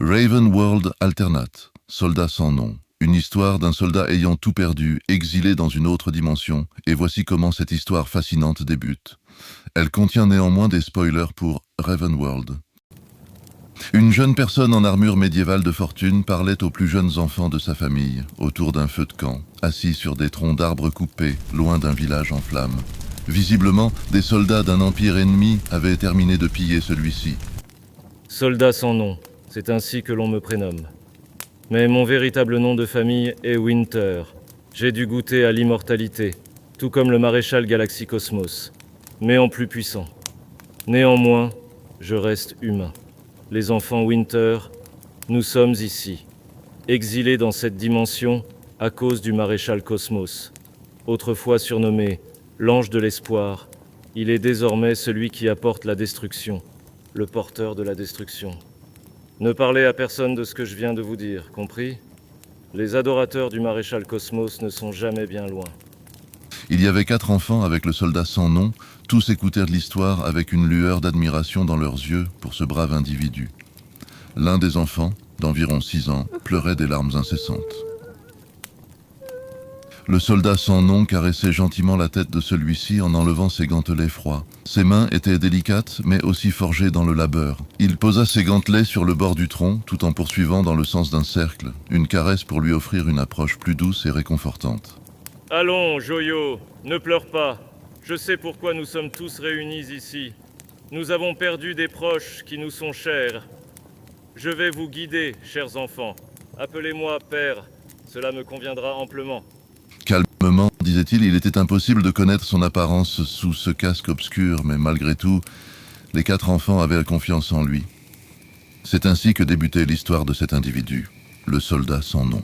Ravenworld Alternate, soldat sans nom. Une histoire d'un soldat ayant tout perdu, exilé dans une autre dimension, et voici comment cette histoire fascinante débute. Elle contient néanmoins des spoilers pour Ravenworld. Une jeune personne en armure médiévale de fortune parlait aux plus jeunes enfants de sa famille, autour d'un feu de camp, assis sur des troncs d'arbres coupés, loin d'un village en flammes. Visiblement, des soldats d'un empire ennemi avaient terminé de piller celui-ci. Soldat sans nom, c'est ainsi que l'on me prénomme. Mais mon véritable nom de famille est Winter. J'ai dû goûter à l'immortalité, tout comme le maréchal Galaxy Cosmos, mais en plus puissant. Néanmoins, je reste humain. Les enfants Winter, nous sommes ici, exilés dans cette dimension à cause du maréchal Cosmos. Autrefois surnommé l'ange de l'espoir, il est désormais celui qui apporte la destruction, le porteur de la destruction. Ne parlez à personne de ce que je viens de vous dire, compris? Les adorateurs du maréchal Cosmos ne sont jamais bien loin. Il y avait 4 enfants avec le soldat sans nom, tous écoutèrent l'histoire avec une lueur d'admiration dans leurs yeux pour ce brave individu. L'un des enfants, d'environ 6 ans, pleurait des larmes incessantes. Le soldat sans nom caressait gentiment la tête de celui-ci en enlevant ses gantelets froids. Ses mains étaient délicates, mais aussi forgées dans le labeur. Il posa ses gantelets sur le bord du tronc, tout en poursuivant dans le sens d'un cercle, une caresse pour lui offrir une approche plus douce et réconfortante. Allons, Joyo, ne pleure pas. Je sais pourquoi nous sommes tous réunis ici. Nous avons perdu des proches qui nous sont chers. Je vais vous guider, chers enfants. Appelez-moi père, cela me conviendra amplement. Calmement, disait-il, il était impossible de connaître son apparence sous ce casque obscur, mais malgré tout, les 4 enfants avaient confiance en lui. C'est ainsi que débutait l'histoire de cet individu, le soldat sans nom.